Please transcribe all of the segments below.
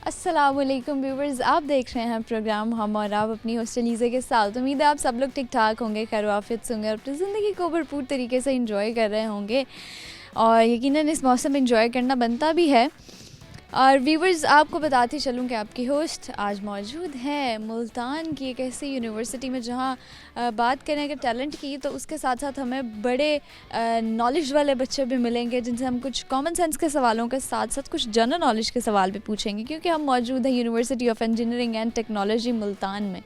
अस्सलामुअलैकुम व्यूवर्स, आप देख रहे हैं प्रोग्राम हम और आप अपनी हॉस्टल लीज़े के साथ। उम्मीद है आप सब लोग ठीक ठाक होंगे, खैर आफियत से होंगे और अपनी ज़िंदगी को भरपूर तरीके से इंजॉय कर रहे होंगे। और यकीनन इस मौसम में इंजॉय करना बनता भी है। और व्यूवर्स, आपको बताती चलूँ कि आपकी होस्ट आज मौजूद है मुल्तान की एक ऐसी यूनिवर्सिटी में जहाँ बात करें अगर टैलेंट की, तो उसके साथ साथ हमें बड़े नॉलेज वाले बच्चे भी मिलेंगे जिनसे हम कुछ कॉमन सेंस के सवालों के साथ साथ कुछ जनरल नॉलेज के सवाल भी पूछेंगे, क्योंकि हम मौजूद हैं university of engineering and technology Multan में।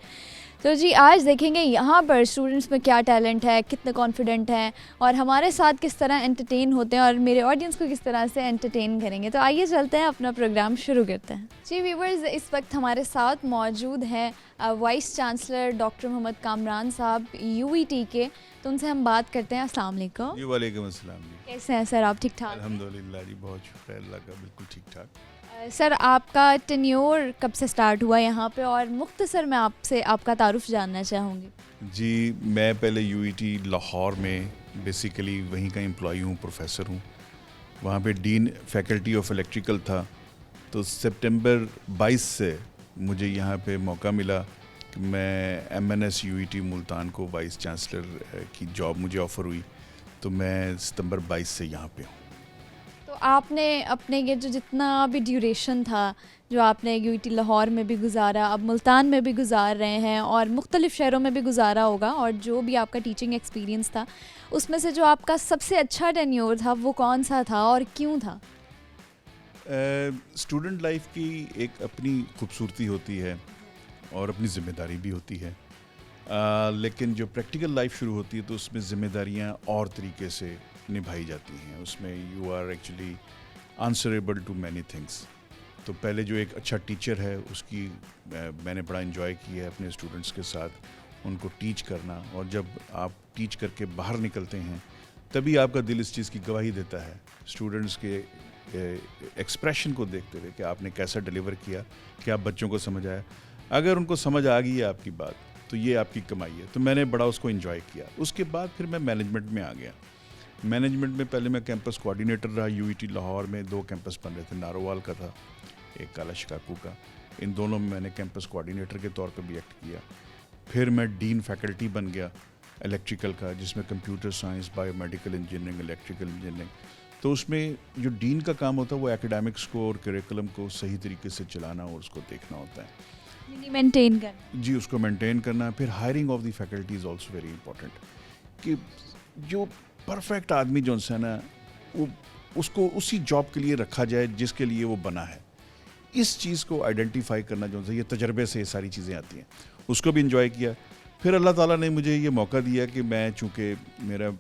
तो जी, आज देखेंगे यहाँ पर स्टूडेंट्स में क्या टैलेंट है, कितने कॉन्फिडेंट हैं और हमारे साथ किस तरह एंटरटेन होते हैं और मेरे ऑडियंस को किस तरह से एंटरटेन करेंगे। तो आइए चलते हैं, अपना प्रोग्राम शुरू करते हैं। जी व्यूवर्स, इस वक्त हमारे साथ मौजूद हैं vice chancellor doctor Mohammad Kamran साहब यूईटी के। तो उनसे हम बात करते हैं। अस्सलाम वालेकुम। जी वालेकुम अस्सलाम जी। कैसे हैं सर, आप ठीक ठाक? अल्हम्दुलिल्लाह जी, बहुत शुक्र अल्लाह का, बिल्कुल ठीक ठाक। सर, आपका टेन्योर कब से स्टार्ट हुआ यहाँ पे, और मुख्तसर मैं आपसे आपका तारुफ जानना चाहूँगी। जी, मैं पहले यूईटी लाहौर में बेसिकली वहीं का एम्प्लॉई हूँ, प्रोफेसर हूँ। वहाँ पे डीन फैकल्टी ऑफ इलेक्ट्रिकल था। तो सितंबर 22 से मुझे यहाँ पे मौका मिला कि मैं एमएनएस यूईटी मुल्तान को वाइस चांसलर की जॉब मुझे ऑफ़र हुई। तो मैं सितंबर 22 से यहाँ पे हूँ। तो आपने अपने ये जो जितना भी ड्यूरेशन था, जो आपने यूईटी लाहौर में भी गुजारा, अब मुल्तान में भी गुजार रहे हैं और मुख्तलिफ़ शहरों में भी गुजारा होगा, और जो भी आपका टीचिंग एक्सपीरियंस था उसमें से जो आपका सबसे अच्छा टेन्योर था वो कौन सा था और क्यों था? स्टूडेंट लाइफ की एक अपनी खूबसूरती होती है और अपनी ज़िम्मेदारी भी होती है। लेकिन जो प्रैक्टिकल लाइफ शुरू होती है तो उसमें ज़िम्मेदारियाँ और तरीके से निभाई जाती हैं। उसमें you are actually answerable to many things. तो पहले जो एक अच्छा टीचर है उसकी मैंने बड़ा इन्जॉय किया है अपने स्टूडेंट्स के साथ, उनको टीच करना। और जब आप टीच करके बाहर निकलते हैं तभी आपका दिल इस चीज़ की गवाही देता है, स्टूडेंट्स के एक्सप्रेशन को देखते हुए कि आपने कैसा डिलीवर किया, कि आप बच्चों को समझ आया। अगर उनको समझ आ गई है आपकी बात तो ये आपकी कमाई है। तो मैंने बड़ा उसको एंजॉय किया। उसके बाद फिर मैं मैनेजमेंट में आ गया। मैनेजमेंट में पहले मैं कैंपस कोऑर्डिनेटर रहा। यूईटी लाहौर में 2 कैंपस बन रहे थे, नारोवाल का था, एक काला शिकागो का। इन दोनों में मैंने कैंपस कोऑर्डिनेटर के तौर पे भी एक्ट किया। फिर मैं डीन फैकल्टी बन गया इलेक्ट्रिकल का, जिसमें computer science, biomedical engineering, electrical engineering. तो उसमें जो डीन का काम होता है वो एकेडमिक्स को और करिकुलम को सही तरीके से चलाना और उसको देखना होता है, मेंटेन करना। जी, उसको मेंटेन करना। फिर hiring of the faculty is also very important, कि जो परफेक्ट आदमी जो है ना, वो उसको उसी जॉब के लिए रखा जाए जिसके लिए वो बना है। इस चीज़ को आइडेंटिफाई करना जो है, ये तजर्बे से ये सारी चीज़ें आती हैं। उसको भी इंजॉय किया। फिर अल्लाह ताला ने मुझे ये मौका दिया कि मैं, चूँकि मेरा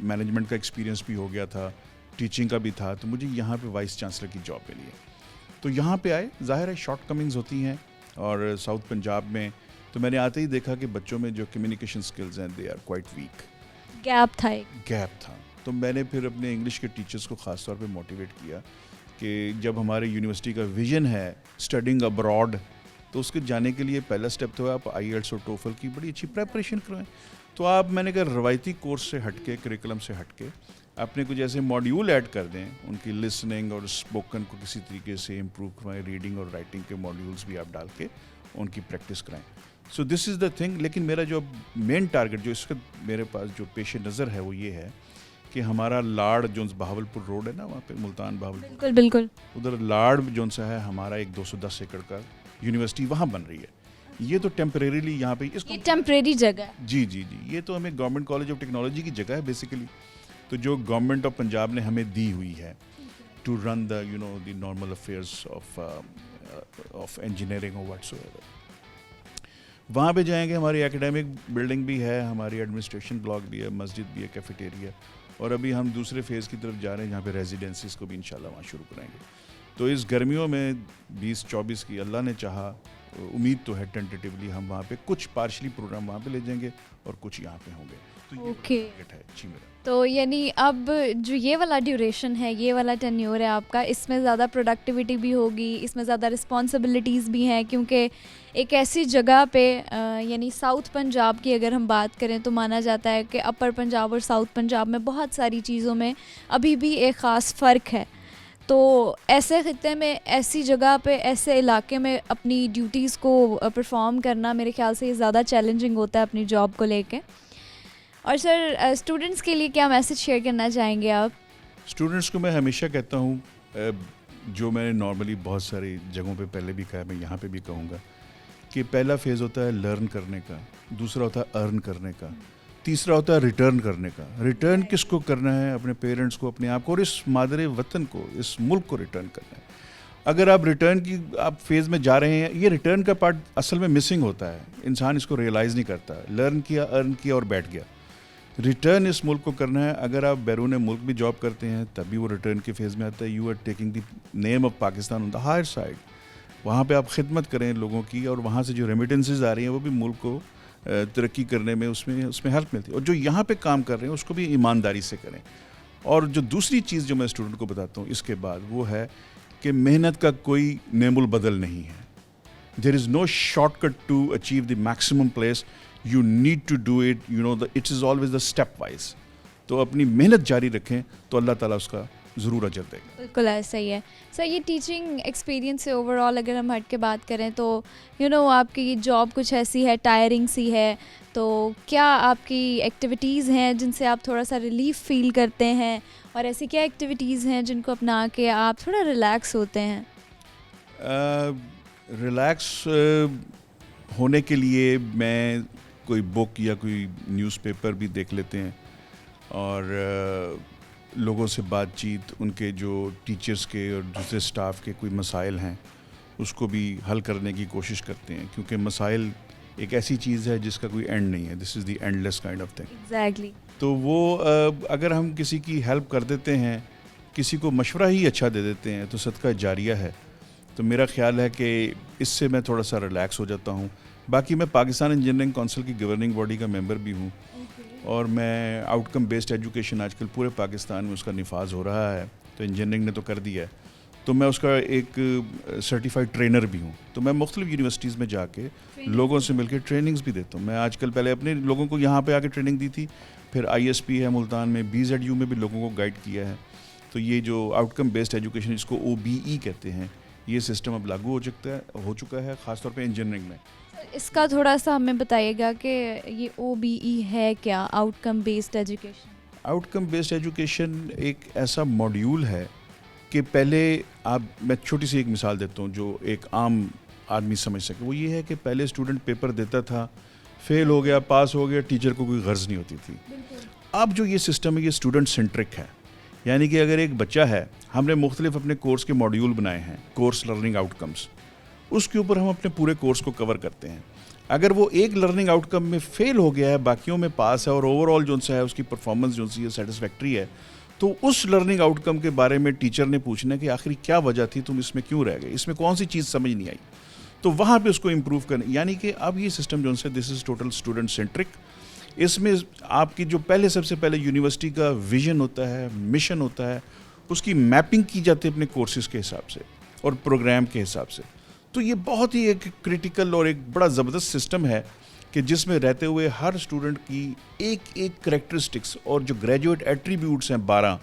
मैनेजमेंट का एक्सपीरियंस भी हो गया था, टीचिंग का भी था, तो मुझे यहाँ पे वाइस चांसलर की जॉब मिली है। तो यहाँ पे आए, ज़ाहिर है शॉर्ट कमिंग्स होती हैं, और साउथ पंजाब में तो मैंने आते ही देखा कि बच्चों में जो कम्युनिकेशन स्किल्स हैं they are quite weak. Gap था। तो मैंने फिर अपने इंग्लिश के टीचर्स को ख़ास तौर पे मोटिवेट किया कि जब हमारे यूनिवर्सिटी का विज़न है स्टडिंग अब्रॉड, तो उसके जाने के लिए पहला स्टेप तो है आप आईएलटीएस और टोफल की बड़ी अच्छी प्रेपरेशन करवाएं। तो आप, मैंने कहा, रवायती कोर्स से हटके, करिकुलम से हटके अपने कुछ ऐसे मॉड्यूल ऐड कर दें, उनकी लिसनिंग और स्पोकन को किसी तरीके से इम्प्रूव करवाएं, रीडिंग और राइटिंग के मॉड्यूल्स भी आप डाल के उनकी प्रैक्टिस कराएं। So this is the thing. लेकिन मेरा जो मेन टारगेट, जो इसका मेरे पास जो पेश नज़र है, वो ये है कि हमारा लाड़ जो बहावलपुर रोड है ना, वहाँ पे मुल्तान बहावलपुर, बिल्कुल उधर लाड़ जो सा है हमारा एक 210 एकड़ का यूनिवर्सिटी वहाँ बन रही है। ये तो टेम्परेरीली यहाँ पे, इसको टेम्परेरी जगह है। जी जी जी, ये तो हमें गवर्नमेंट कॉलेज ऑफ टेक्नोलॉजी की जगह है बेसिकली, तो जो गवर्नमेंट ऑफ पंजाब ने हमें दी हुई है to run the the normal affairs of engineering और व्हाट्सोएवर। वहाँ पे जाएंगे। हमारी एकेडमिक बिल्डिंग भी है, हमारी एडमिनिस्ट्रेशन ब्लॉक भी है, मस्जिद भी है, कैफेटेरिया, और अभी हम दूसरे फेज़ की तरफ जा रहे हैं जहाँ पे रेजिडेंसीज़ को भी इंशाल्लाह वहाँ शुरू कराएंगे। तो इस गर्मियों में 2024 की, अल्लाह ने चाहा, उम्मीद तो है टेंटेटिवली हम वहाँ पे कुछ पार्शली प्रोग्राम वहाँ पे ले जाएंगे और कुछ यहाँ पे होंगे। तो ये टारगेट है जी मेरा। तो यानी अब जो ये वाला ड्यूरेशन है, ये वाला टेन्योर है आपका, इसमें ज़्यादा प्रोडक्टिविटी भी होगी, इसमें ज़्यादा रिस्पॉन्सिबिलिटीज़ भी हैं, क्योंकि एक ऐसी जगह पे यानी साउथ पंजाब की अगर हम बात करें तो माना जाता है कि अपर पंजाब और साउथ पंजाब में बहुत सारी चीज़ों में अभी भी एक ख़ास फ़र्क है। तो ऐसे खित्ते में, ऐसी जगह पे, ऐसे इलाके में अपनी ड्यूटीज़ को परफॉर्म करना मेरे ख्याल से ये ज़्यादा चैलेंजिंग होता है अपनी जॉब को लेके। और सर स्टूडेंट्स के लिए क्या मैसेज शेयर करना चाहेंगे आप? स्टूडेंट्स को मैं हमेशा कहता हूँ, जो मैंने नॉर्मली बहुत सारी जगहों पे पहले भी कहा है, मैं यहाँ पे भी कहूँगा कि पहला फेज़ होता है लर्न करने का, दूसरा होता है अर्न करने का, तीसरा होता है रिटर्न करने का। रिटर्न किसको करना है? अपने पेरेंट्स को, अपने आप को और इस मादरे वतन को, इस मुल्क को रिटर्न करना है। अगर आप रिटर्न की आप फेज़ में जा रहे हैं, ये रिटर्न का पार्ट असल में मिसिंग होता है, इंसान इसको रियलाइज़ नहीं करता। लर्न किया, अर्न किया और बैठ गया। रिटर्न इस मुल्क को करना है। अगर आप बैरून मुल्क भी जॉब करते हैं तब भी वो रिटर्न के फेज़ में आता है। You are taking the name of Pakistan on the higher side. वहाँ पे आप खिदमत करें लोगों की, और वहाँ से जो रेमिटेंसेज आ रही हैं वो भी मुल्क को तरक्की करने में उसमें हेल्प मिलती है। और जो यहाँ पे काम कर रहे हैं उसको भी ईमानदारी से करें। और जो दूसरी चीज़ जो मैं स्टूडेंट को बताता हूँ इसके बाद, वो है कि मेहनत का कोई नेमुल बदल नहीं है। There is no shortcut to achieve the maximum place. You need to do it, you know, it is always the step wise. तो अपनी मेहनत जारी रखें तो अल्लाह ताला उसका ज़रूर अजर देगा। बिल्कुल ऐसा ही है सर। ये टीचिंग एक्सपीरियंस से ओवरऑल अगर हम हट के बात करें तो आपकी ये जॉब कुछ ऐसी है, टायरिंग सी है, तो क्या आपकी एक्टिविटीज़ हैं जिनसे आप थोड़ा सा रिलीफ फील करते हैं, और ऐसी क्या एक्टिविटीज़ हैं जिनको अपना के आप थोड़ा रिलैक्स होते हैं? रिलैक्स होने के लिए मैं कोई बुक या कोई न्यूज़पेपर भी देख लेते हैं, और लोगों से बातचीत, उनके जो टीचर्स के और दूसरे स्टाफ के कोई मसाइल हैं उसको भी हल करने की कोशिश करते हैं, क्योंकि मसाइल एक ऐसी चीज़ है जिसका कोई एंड नहीं है। This is the endless kind of thing. Exactly. तो वो अगर हम किसी की हेल्प कर देते हैं, किसी को मशवरा ही अच्छा दे देते हैं, तो सदका जारिया है। तो मेरा ख्याल है कि इससे मैं थोड़ा सा रिलैक्स हो जाता हूँ। बाकी मैं पाकिस्तान इंजीनियरिंग काउंसिल की गवर्निंग बॉडी का मेंबर भी हूँ, और मैं आउटकम बेस्ड एजुकेशन आजकल पूरे पाकिस्तान में उसका निफाज हो रहा है। तो इंजीनियरिंग ने तो कर दिया है, तो मैं उसका एक सर्टिफाइड ट्रेनर भी हूँ। तो मैं मुख्तलिफ यूनिवर्सिटीज़ में जाके लोगों से मिलकर ट्रेनिंग्स भी देता हूँ। मैं आजकल पहले अपने लोगों को यहाँ पे आके ट्रेनिंग दी थी, फिर ISP है मुल्तान में, BZU में भी लोगों को गाइड किया है। तो ये जो आउटकम बेस्ड एजुकेशन, जिसको OBE कहते हैं, ये सिस्टम अब लागू हो चुका है ख़ासतौर पे इंजीनियरिंग में। इसका थोड़ा सा हमें बताइएगा कि ये OBE है क्या, outcome based education? Outcome based education एक ऐसा मॉड्यूल है कि पहले मैं छोटी सी एक मिसाल देता हूँ जो एक आम आदमी समझ सके। वो ये है कि पहले स्टूडेंट पेपर देता था, फेल हो गया, पास हो गया, टीचर को कोई गर्ज नहीं होती थी। अब जो ये सिस्टम है ये स्टूडेंट सेंट्रिक है, यानी कि अगर एक बच्चा है, हमने मुख्तलिफ अपने कोर्स के मॉड्यूल बनाए हैं, कोर्स लर्निंग आउटकम्स, उसके ऊपर हम अपने पूरे कोर्स को कवर करते हैं। अगर वो एक लर्निंग आउटकम में फेल हो गया है, बाकियों में पास है, और ओवरऑल जो सा है उसकी परफॉर्मेंस जो सी है सेटिस्फैक्ट्री है, तो उस लर्निंग आउटकम के बारे में टीचर ने पूछना कि आखिर क्या वजह थी, तुम इसमें क्यों रह गए, इसमें कौन सी चीज़ समझ नहीं आई, तो वहाँ पे उसको इम्प्रूव करना। यानी कि अब ये सिस्टम जो है this is total student centric. इसमें आपकी जो सबसे पहले यूनिवर्सिटी का विजन होता है, मिशन होता है, उसकी मैपिंग की जाती है अपने कोर्सेज़ के हिसाब से और प्रोग्राम के हिसाब से। तो ये बहुत ही एक क्रिटिकल और एक बड़ा ज़बरदस्त सिस्टम है कि जिसमें रहते हुए हर स्टूडेंट की एक एक करेक्टरिस्टिक्स और जो ग्रेजुएट एट्रीब्यूट्स हैं 12,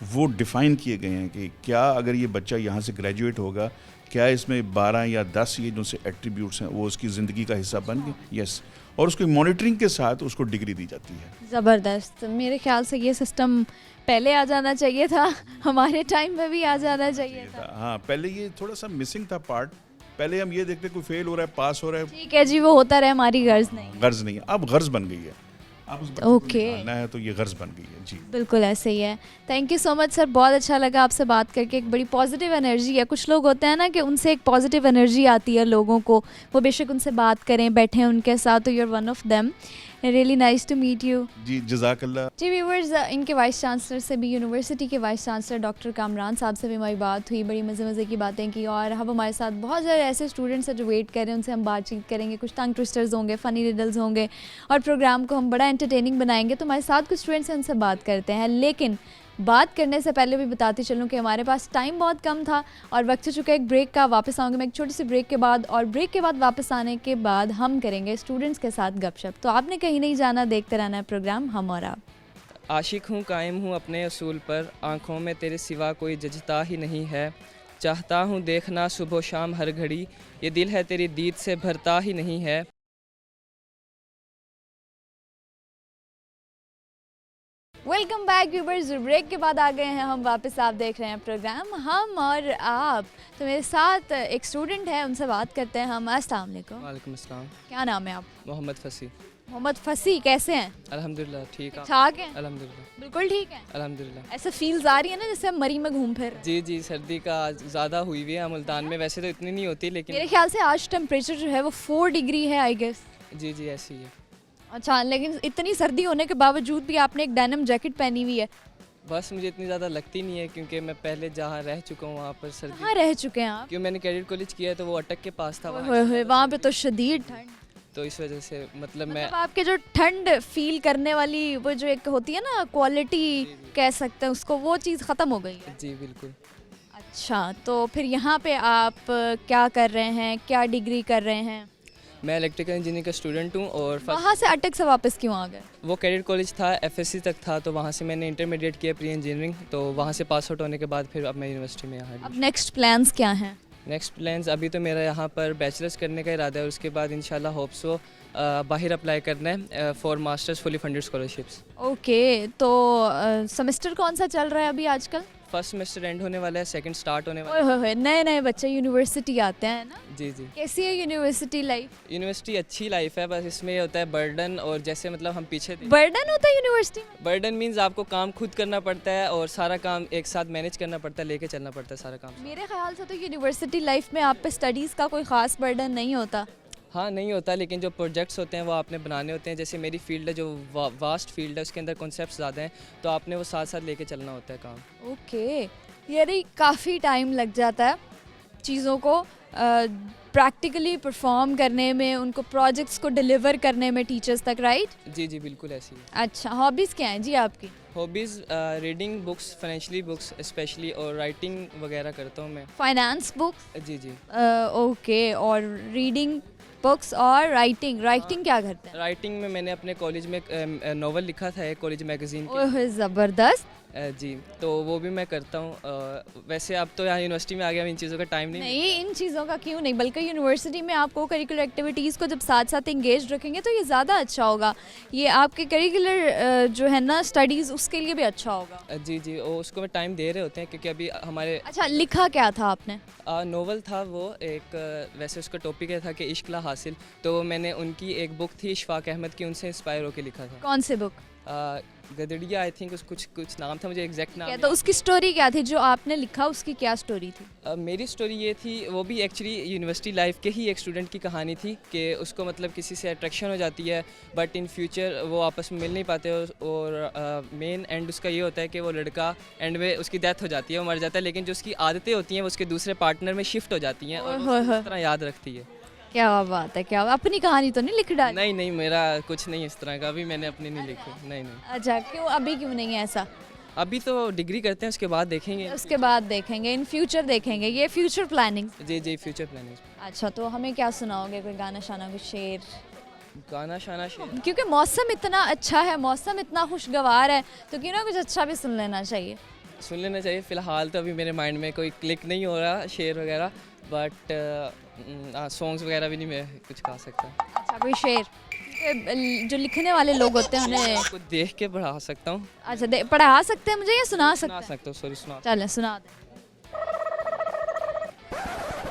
वो डिफ़ाइन किए गए हैं कि क्या अगर ये बच्चा यहाँ से ग्रेजुएट होगा, क्या इसमें 12 या 10 ये जो से एट्रीब्यूट्स हैं वो उसकी ज़िंदगी का हिस्सा बन गए। यस, और उसको मॉनिटरिंग के साथ उसको डिग्री दी जाती है। ज़बरदस्त। मेरे ख्याल से ये सिस्टम पहले आ जाना चाहिए था, हमारे टाइम में भी आ जाना चाहिए था। हाँ, पहले ये थोड़ा सा मिसिंग था पार्ट। पहले हम ये देखते कोई फेल हो रहा है, पास हो रहा है, ठीक है जी, वो होता रहे, हमारी गर्ज नहीं है। अब गर्ज बन गई है, अब उस बच्चे को निकालना है, तो ये गर्ज बन गई है। जी बिल्कुल ऐसे ही है। Thank you so much sir, बहुत अच्छा लगा आपसे बात करके। एक बड़ी पॉजिटिव एनर्जी है। कुछ लोग होते हैं ना कि उनसे एक पॉजिटिव एनर्जी आती है लोगों को, वो बेशक उनसे बात करें, बैठें उनके साथ, तो you are one of them. Really nice to meet you. जी, जज़ाकल्लाह। जी व्यूवर्स, इनके वाइस चांसलर से भी, यूनिवर्सिटी के वाइस चांसलर डॉक्टर कामरान साहब से भी हमारी बात हुई, बड़ी मज़े की बातें की, और अब हमारे साथ बहुत सारे ऐसे स्टूडेंट्स हैं जो वेट कर रहे हैं, उनसे हम बातचीत करेंगे। कुछ टंग ट्विस्टर्स होंगे, फ़नी रिडल्स होंगे, और प्रोग्राम को हम बड़ा एंटरटेनिंग बनाएंगे। तो हमारे साथ कुछ स्टूडेंट्स हैं, उनसे बात करते हैं। लेकिन बात करने से पहले भी बताती चलूँ कि हमारे पास टाइम बहुत कम था और वक्त हो चुका है एक ब्रेक का। वापस आऊँगी मैं एक छोटी सी ब्रेक के बाद, और ब्रेक के बाद वापस आने के बाद हम करेंगे स्टूडेंट्स के साथ गपशप। तो आपने कहीं नहीं जाना, देखते रहना है प्रोग्राम हम और आप। आशिक हूँ कायम हूँ अपने असूल पर, आँखों में तेरे सिवा कोई जचता ही नहीं है। चाहता हूँ देखना सुबह शाम हर घड़ी, ये दिल है तेरी दीद से भरता ही नहीं है। Welcome back viewers. ब्रेक के बाद आ गए हैं हम वापस। आप देख रहे हैं प्रोग्राम हम और आप। तो मेरे साथ एक स्टूडेंट है, उनसे बात करते हैं हम। अस्सलाम वालेकुम। वालेकुम अस्सलाम। क्या नाम है आप? मोहम्मद फसी। मोहम्मद फसी। कैसे हैं? अल्हम्दुलिल्लाह ठीक है। ठाक हैं? अल्हम्दुलिल्लाह। बिल्कुल ठीक है। अल्हम्दुलिल्लाह। ऐसा फील्स आ रही है ना जैसे हम मरी में घूम फिर। जी जी, सर्दी का ज़्यादा हुई हुई है मुल्तान में, वैसे तो इतनी नहीं होती मेरे लेकिन ख्याल से आज टेम्परेचर जो है वो 4 डिग्री है आई गेस। जी जी ऐसी है। अच्छा, लेकिन इतनी सर्दी होने के बावजूद भी आपने एक डेनिम जैकेट पहनी हुई है। बस मुझे इतनी ज़्यादा लगती नहीं है क्योंकि मैं पहले जहाँ रह चुका हूँ वहाँ पर सर्दी, कहाँ रह चुके हैं आप? क्यों मैंने कैडेट कॉलेज किया है तो वो अटक के पास था ओए होए होए, वहाँ पे तो शदीद ठंड। तो इस वजह से मतलब मैं मतलब आपके जो ठंड फील करने वाली वो जो एक होती है ना क्वालिटी कह सकते हैं उसको, वो चीज़ ख़त्म हो गई है। जी बिल्कुल। अच्छा, तो फिर यहाँ पे आप क्या कर रहे हैं, क्या डिग्री कर रहे हैं? मैं इलेक्ट्रिकल इंजीनियरिंग का स्टूडेंट हूँ और वहाँ से अटक से वापस क्यों आ गए? वो कैडेट कॉलेज था, एफएससी तक था, तो वहाँ से मैंने इंटरमीडिएट किया प्री इंजीनियरिंग, तो वहाँ से पास आउट होने के बाद फिर अब मैं यूनिवर्सिटी में यहाँ अब नेक्स्ट प्लान्स क्या हैं? नेक्स्ट प्लान्स अभी तो मेरा यहाँ पर बैचलर्स करने का इरादा है और उसके बाद इंशाल्लाह होप सो बाहर अप्लाई करना है for masters fully funded scholarships. Okay, तो सेमेस्टर कौन सा चल रहा है अभी आजकल? फर्स्ट सेमेस्टर एंड होने वाला है, सेकंड स्टार्ट होने वाला ओए होए होए, नए नए बच्चे यूनिवर्सिटी आते हैं ना। है। जी जी, कैसी है यूनिवर्सिटी लाइफ? यूनिवर्सिटी अच्छी लाइफ है, बस इसमें ये होता है बर्डन, और जैसे मतलब हम पीछे बर्डन होता है यूनिवर्सिटी में? बर्डन मीन्स आपको काम खुद करना पड़ता है और सारा काम एक साथ मैनेज करना पड़ता है, लेके चलना पड़ता है सारा काम। मेरे ख्याल से तो यूनिवर्सिटी लाइफ में आप पे स्टडीज़ का कोई ख़ास बर्डन नहीं होता। हाँ नहीं होता, लेकिन जो प्रोजेक्ट्स होते हैं वो आपने बनाने होते हैं। जैसे मेरी फील्ड है जो वास्ट फील्ड है, उसके अंदर कॉन्सेप्ट्स ज़्यादा हैं, तो आपने वो साथ साथ लेके चलना होता है काम। ओके, यानी काफ़ी टाइम लग जाता है चीज़ों को प्रैक्टिकली परफॉर्म करने में, उनको प्रोजेक्ट्स को डिलीवर करने में टीचर्स तक, राइट? जी जी बिल्कुल ऐसी है। अच्छा, हॉबीज़ क्या हैं जी आपकी? Hobbies reading books, financially books specially, और राइटिंग वगैरह करता हूँ मैं। Finance books? जी जी। ओके, और रीडिंग बुक्स और राइटिंग क्या करते हैं? राइटिंग में मैंने अपने कॉलेज में एक नॉवल लिखा था, एक कॉलेज मैगजीन के। ओह ज़बरदस्त। जी, तो वो भी मैं करता हूँ। वैसे अब तो यहाँ यूनिवर्सिटी में आ गया, इन चीज़ों का टाइम नहीं, इन चीज़ों का क्यों नहीं, बल्कि यूनिवर्सिटी में आपको करिकुलर एक्टिविटीज़ को जब साथ साथ इंगेज रखेंगे तो ये ज़्यादा अच्छा होगा। ये आपके करिकुलर जो है ना स्टडीज़, उसके लिए भी अच्छा होगा। जी जी, वो उसको मैं टाइम दे रहे होते हैं क्योंकि अभी हमारे अच्छा, लिखा क्या था आपने? नोवेल था वो एक, वैसे उसका टॉपिक ये था कि इश्क ला हासिल, तो मैंने उनकी एक बुक थी इशफाक अहमद की, उनसे इंस्पायर होकर लिखा था। कौन से बुक? गदड़िया आई थिंक, उस कुछ नाम था, मुझे एग्जैक्ट नाम क्या नहीं। तो उसकी स्टोरी क्या थी जो आपने लिखा, उसकी क्या स्टोरी थी? मेरी स्टोरी ये थी, वो भी एक्चुअली यूनिवर्सिटी लाइफ के ही एक स्टूडेंट की कहानी थी कि उसको मतलब किसी से अट्रैक्शन हो जाती है, बट इन फ्यूचर वो आपस में मिल नहीं पाते, और मेन एंड उसका ये होता है कि वो लड़का एंड में उसकी डेथ हो जाती है, वो मर जाता है, लेकिन जो उसकी आदतें होती हैं वो उसके दूसरे पार्टनर में शिफ्ट हो जाती हैं और वो उसको इस तरह याद रखती है। क्या बात है, क्या अपनी कहानी तो नहीं लिख डाली? नहीं नहीं, मेरा कुछ नहीं इस तरह का, अभी मैंने अपनी नहीं लिखी। नहीं नहीं, अच्छा, क्यों अभी क्यों नहीं है ऐसा? अभी तो डिग्री करते हैं, उसके बाद देखेंगे। उसके बाद देखेंगे, इन फ्यूचर देखेंगे, ये फ्यूचर प्लानिंग। जी जी, फ्यूचर प्लानिंग। अच्छा, तो हमें क्या सुनाओगे, कोई गाना शाना, कोई शेर? गाना शाना शेर? क्योंकि मौसम इतना अच्छा है, मौसम इतना खुशगवार है, तो क्यों ना कुछ अच्छा भी सुन लेना चाहिए। सुन लेना चाहिए। फ़िलहाल तो अभी मेरे माइंड में कोई क्लिक नहीं हो रहा शेर वगैरह, बट सॉन्ग्स वगैरह भी नहीं मैं कुछ गा सकता। अच्छा, कोई शेर? क्योंकि जो लिखने वाले लोग होते हैं उन्हें आपको देख के पढ़ा सकता हूँ। अच्छा, पढ़ा सकते हैं मुझे या सुना सुना सकते हैं? सकता हूँ, सॉरी सुना। चलें, सुना दें।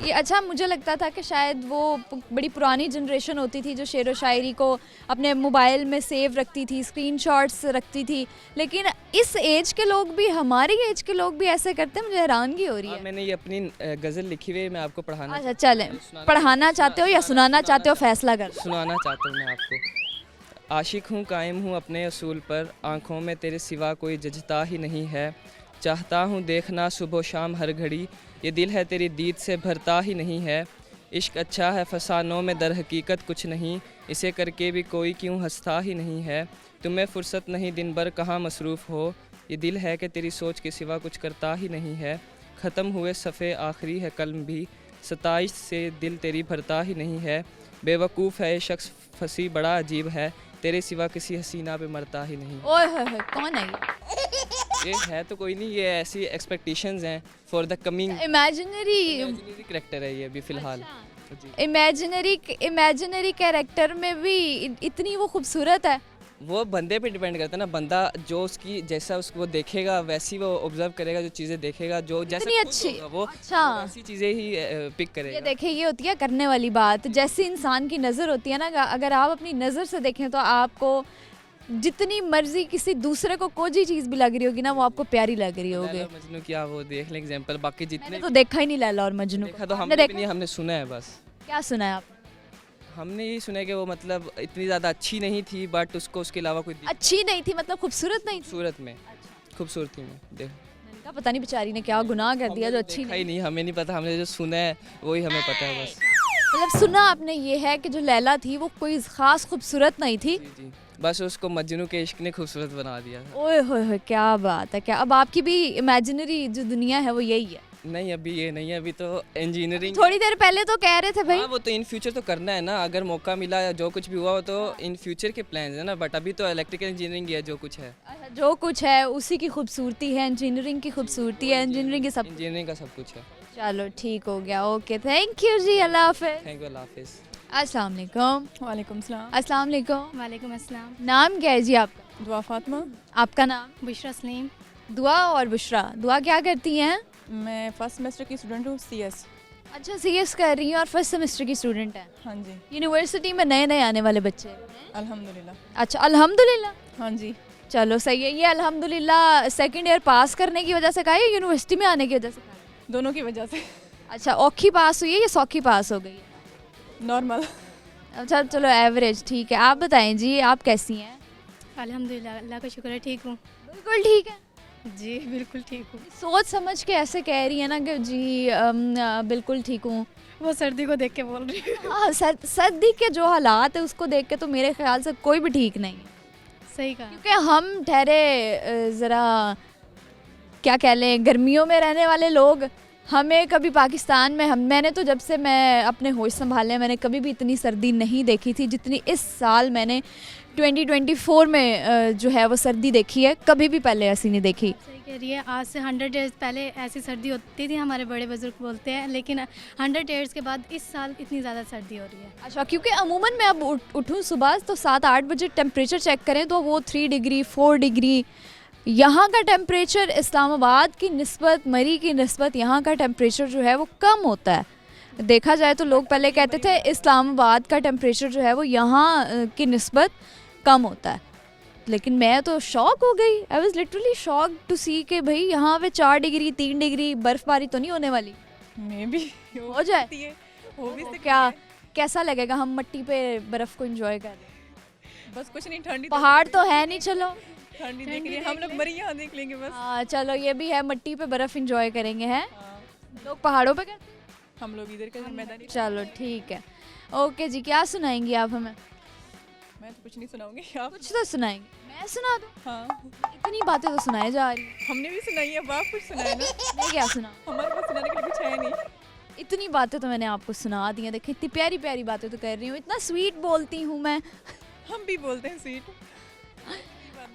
ये अच्छा, मुझे लगता था कि शायद वो बड़ी पुरानी जनरेशन होती थी जो शेर व शायरी को अपने मोबाइल में सेव रखती थी, स्क्रीनशॉट्स रखती थी, लेकिन इस एज के लोग भी, हमारी एज के लोग भी ऐसे करते हैं, मुझे हैरानगी हो रही है। मैंने ये अपनी गज़ल लिखी हुई है, मैं आपको पढ़ाना अच्छा चलें, पढ़ाना चाहते हो या सुनाना चाहते हो, फैसला कर। सुनाना चाहता हूँ मैं आपको। आशिक हूँ कायम हूँ अपने असूल पर, आँखों में तेरे सिवा कोई जचता ही नहीं है। चाहता हूँ देखना सुबह शाम हर घड़ी, ये दिल है तेरी दीद से भरता ही नहीं है। इश्क अच्छा है फसानों में दर हकीकत कुछ नहीं, इसे करके भी कोई क्यों हंसता ही नहीं है। तुम्हें फुर्सत नहीं दिन भर कहाँ मसरूफ़ हो, ये दिल है कि तेरी सोच के सिवा कुछ करता ही नहीं है। ख़त्म हुए सफ़े आखिरी है कलम भी, 27 से दिल तेरी भरता ही नहीं है। बेवकूफ़ है ये शख्स फंसी बड़ा अजीब है, तेरे सिवा किसी हसीना पे मरता ही नहीं। ओए होए होए, कौन है ये है तो कोई नहीं, ये ऐसी एक्सपेक्टेशंस हैं फॉर द कमिंग। ये? इमेजिनरी इमेजिनरी कैरेक्टर है ये अभी फ़िलहाल। जी। इमेजिनरी कैरेक्टर में भी इतनी वो खूबसूरत है। वो बंदे पे डिपेंड करता है ना, बंदा जो उसकी जैसा उसको देखेगा वैसी वो ऑब्जर्व करेगा, जो चीज़ें देखेगा जो जैसा इतनी खुद अच्छी। होगा, वो अच्छा। वैसी चीज़ें ही पिक ये करेगा। देखिए, ये होती है करने वाली बात। जैसी इंसान की नज़र होती है ना, अगर आप अपनी नज़र से देखें तो आपको जितनी मर्जी किसी दूसरे को कोई चीज़ भी लग रही होगी ना, वो आपको प्यारी लग रही होगी। लैला मजनू क्या वो देख लें एग्जांपल, बाकी मैंने जितने तो देखा ही नहीं लैला और मजनू को। देखा तो आपने हमने भी देखा? नहीं, हमने सुना है बस। क्या सुना है आपने? हमने यही सुना है कि वो मतलब इतनी ज़्यादा अच्छी नहीं थी, बट उसको उसके अलावा कोई अच्छी नहीं थी मतलब खूबसूरत नहीं थी? खूबसूरत में, खूबसूरती में देख मैंने कहा पता नहीं बेचारी ने क्या गुनाह कर दिया जो अच्छी देखा नहीं। ही नहीं, हमें नहीं पता, हमने जो सुना है वही हमें पता है बस। मतलब सुना आपने ये है कि जो लैला थी वो कोई खास खूबसूरत नहीं थी। जी जी, बस उसको मजनू के इश्क ने खूबसूरत बना दिया था। ओए होए होए, क्या बात है। क्या अब आपकी भी इमेजिनरी जो दुनिया है वो यही है? नहीं अभी ये नहीं है, अभी तो इंजीनियरिंग। थोड़ी देर पहले तो कह रहे थे भाई। हाँ वो तो इन फ्यूचर तो करना है ना, अगर मौका मिला या जो कुछ भी हुआ वो तो इन फ्यूचर के प्लान्स है ना, बट अभी तो इलेक्ट्रिकल इंजीनियरिंग ही है जो कुछ है। अच्छा, जो कुछ है उसी की खूबसूरती है, इंजीनियरिंग की खूबसूरती है, इंजीनियरिंग की सब। इंजीनियरिंग का सब कुछ है। चलो ठीक हो गया, ओके थैंक यू जी, अल्लाह हाफिज। थैंक यू, अल्लाह हाफिज़। अस्सलाम वालेकुम। वालेकुम सलाम। अस्सलाम वालेकुम। वालेकुम अस्सलाम। नाम क्या है जी आपका? दुआ फातिमा। आपका नाम? बुशरा सलीम। दुआ और बुशरा। दुआ क्या करती हैं? मैं फर्स्ट सेमेस्टर की स्टूडेंट हूँ, CS। अच्छा, CS कर रही हैं और फर्स्ट सेमेस्टर की स्टूडेंट हैं। हाँ जी, यूनिवर्सिटी में नए नए आने वाले बच्चे। अल्हम्दुलिल्लाह। अच्छा, अल्हम्दुलिल्लाह। हाँ जी, चलो सही है। ये अल्हम्दुलिल्लाह सेकंड ईयर पास करने की वजह से कहा या यूनिवर्सिटी में आने की वजह से कहा? दोनों की वजह से। अच्छा, औखी पास हुई है या सौखी पास हो गई है? नॉर्मल। अच्छा चलो एवरेज, ठीक है। आप बताएं जी, आप कैसी हैं? अल्हम्दुलिल्लाह, अल्लाह का शुक्र है, ठीक हूँ। बिल्कुल ठीक है। जी बिल्कुल ठीक हूँ। सोच समझ के ऐसे कह रही है ना कि जी बिल्कुल ठीक हूँ। वो सर्दी को देख के बोल रही हूँ। हाँ, सर्दी के जो हालात है उसको देख के तो मेरे ख्याल से कोई भी ठीक नहीं है। सही कहा। क्योंकि हम ठहरे ज़रा क्या कह लें, गर्मियों में रहने वाले लोग। हमें कभी पाकिस्तान में मैंने तो जब से मैं अपने होश संभाले मैंने कभी भी इतनी सर्दी नहीं देखी थी जितनी इस साल मैंने 2024 में जो है वो सर्दी देखी है। कभी भी पहले ऐसी नहीं देखी। सही कह रही है। आज से 100 ईयर्स पहले ऐसी सर्दी होती थी, हमारे बड़े बुजुर्ग बोलते हैं, लेकिन 100 ईयर्स के बाद इस साल इतनी ज़्यादा सर्दी हो रही है। अच्छा, क्योंकि अमूमन मैं अब उठूँ सुबह तो 7-8 बजे टेम्परेचर चेक करें तो वो 3 डिग्री 4 डिग्री। यहाँ का टेम्परेचर इस्लामाबाद की निस्बत, मरी की निस्बत यहाँ का टेम्परेचर जो है वो कम होता है। देखा जाए तो लोग पहले कहते थे इस्लामाबाद का टेम्परेचर जो है वो यहाँ की निस्बत कम होता है, लेकिन मैं तो शॉक हो गई। I was literally shock to see कि भाई यहाँ पे 4 डिग्री 3 डिग्री बर्फबारी तो नहीं होने वाली। मे भी हो जाए हो भी तो सकती क्या है। कैसा लगेगा? हम मिट्टी पे बर्फ को एंजॉय कर रहे हैं। बस कुछ नहीं, ठंडी पहाड़ तो है नहीं, चलो ठंडी देख रही है, हम लोग मरी यहाँ देख लेंगे बस। हाँ चलो ये भी है, मिट्टी पे बर्फ एंजॉय करेंगे हैं। हाँ, लोग पहाड़ों पे करते हैं। हम लोग इधर का मैदानी। चलो ठीक है, ओके जी। क्या सुनाएंगी आप हमें? मैं तो कुछ नहीं सुनाऊंगी, आप। कुछ तो सुनाएंगे। मैं सुना दूँ? हाँ, इतनी बातें तो सुनाई जा रही हैं। हमने भी सुनाई है, अब आप कुछ सुनाए ना। मैं क्या सुना? हमारे पास सुनाने के लिए कुछ है नहीं। इतनी बातें तो मैंने आपको सुना दी हैं। देखिए इतनी प्यारी प्यारी बातें तो कर रही हूँ, इतना स्वीट बोलती हूँ मैं। हम भी बोलते हैं स्वीट।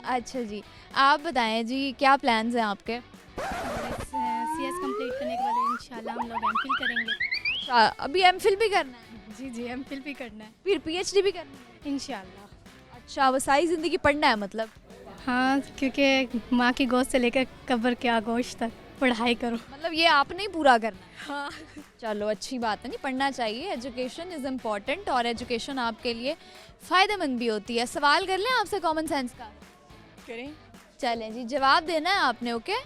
अच्छा जी, आप बताएं जी, क्या प्लान्स हैं आपके? CS कंप्लीट करने के बाद इंशाल्लाह हम लोग एमफिल करेंगे। अच्छा, अभी एमफिल भी करना है? जी जी, एमफिल भी करना है फिर PhD भी करना है? इंशाल्लाह। अच्छा, वो सारी ज़िंदगी पढ़ना है मतलब? हाँ, क्योंकि माँ की गोद से लेकर कब्र के आगोश तक पढ़ाई करो। मतलब ये आपने ही पूरा करना है? हाँ। चलो अच्छी बात है, नहीं पढ़ना चाहिए। एजुकेशन इज़ इम्पॉर्टेंट और एजुकेशन आपके लिए फ़ायदेमंद भी होती है। सवाल कर लें आपसे कॉमन सेंस का? करें। चलें जी, जवाब देना है आपने। ओके,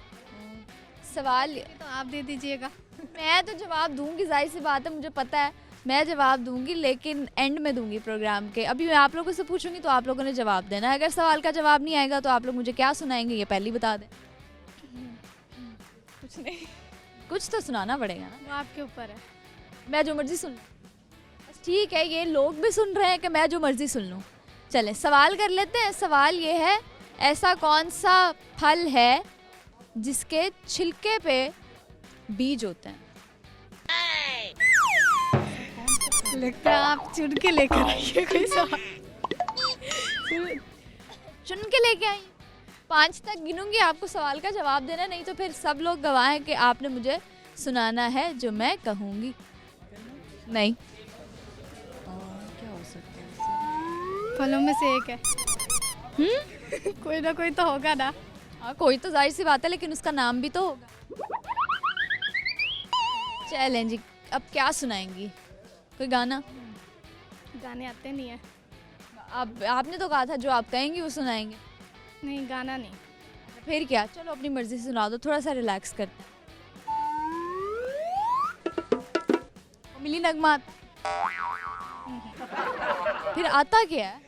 सवाल तो आप दे दीजिएगा। मैं तो जवाब दूंगी, जाहिर सी बात है, मुझे पता है मैं जवाब दूंगी, लेकिन एंड में दूंगी प्रोग्राम के। अभी मैं आप लोगों से पूछूंगी तो आप लोगों ने जवाब देना है। अगर सवाल का जवाब नहीं आएगा तो आप लोग मुझे क्या सुनाएंगे ये पहले ही बता दें। कुछ नहीं। कुछ तो सुनाना पड़ेगा ना। वो आपके ऊपर है। मैं जो मर्जी सुन लूँ? बस ठीक है, ये लोग भी सुन रहे हैं कि मैं जो मर्जी सुन लूँ। चलें सवाल कर लेते हैं। सवाल ये है, ऐसा कौन सा फल है जिसके छिलके पे बीज होते हैं? लगता है आप चुन के लेकर आइए कोई सवाल। चुन के लेके आई हैं। 5 तक गिनूंगी, आपको सवाल का जवाब देना, नहीं तो फिर सब लोग गवाह हैं कि आपने मुझे सुनाना है जो मैं कहूँगी। नहीं, क्या हो सकता है? फलों में से एक है। कोई ना कोई तो होगा ना। हाँ कोई तो जाहिर सी बात है, लेकिन उसका नाम भी तो होगा। चलें जी, अब क्या सुनाएंगी? कोई गाना? गाने आते नहीं है। अब आपने तो कहा था जो आप कहेंगी वो सुनाएंगे। नहीं, गाना नहीं। फिर क्या, चलो अपनी मर्जी से सुना दो, थोड़ा सा रिलैक्स करते हैं। वो मिली नगमा फिर आता क्या है?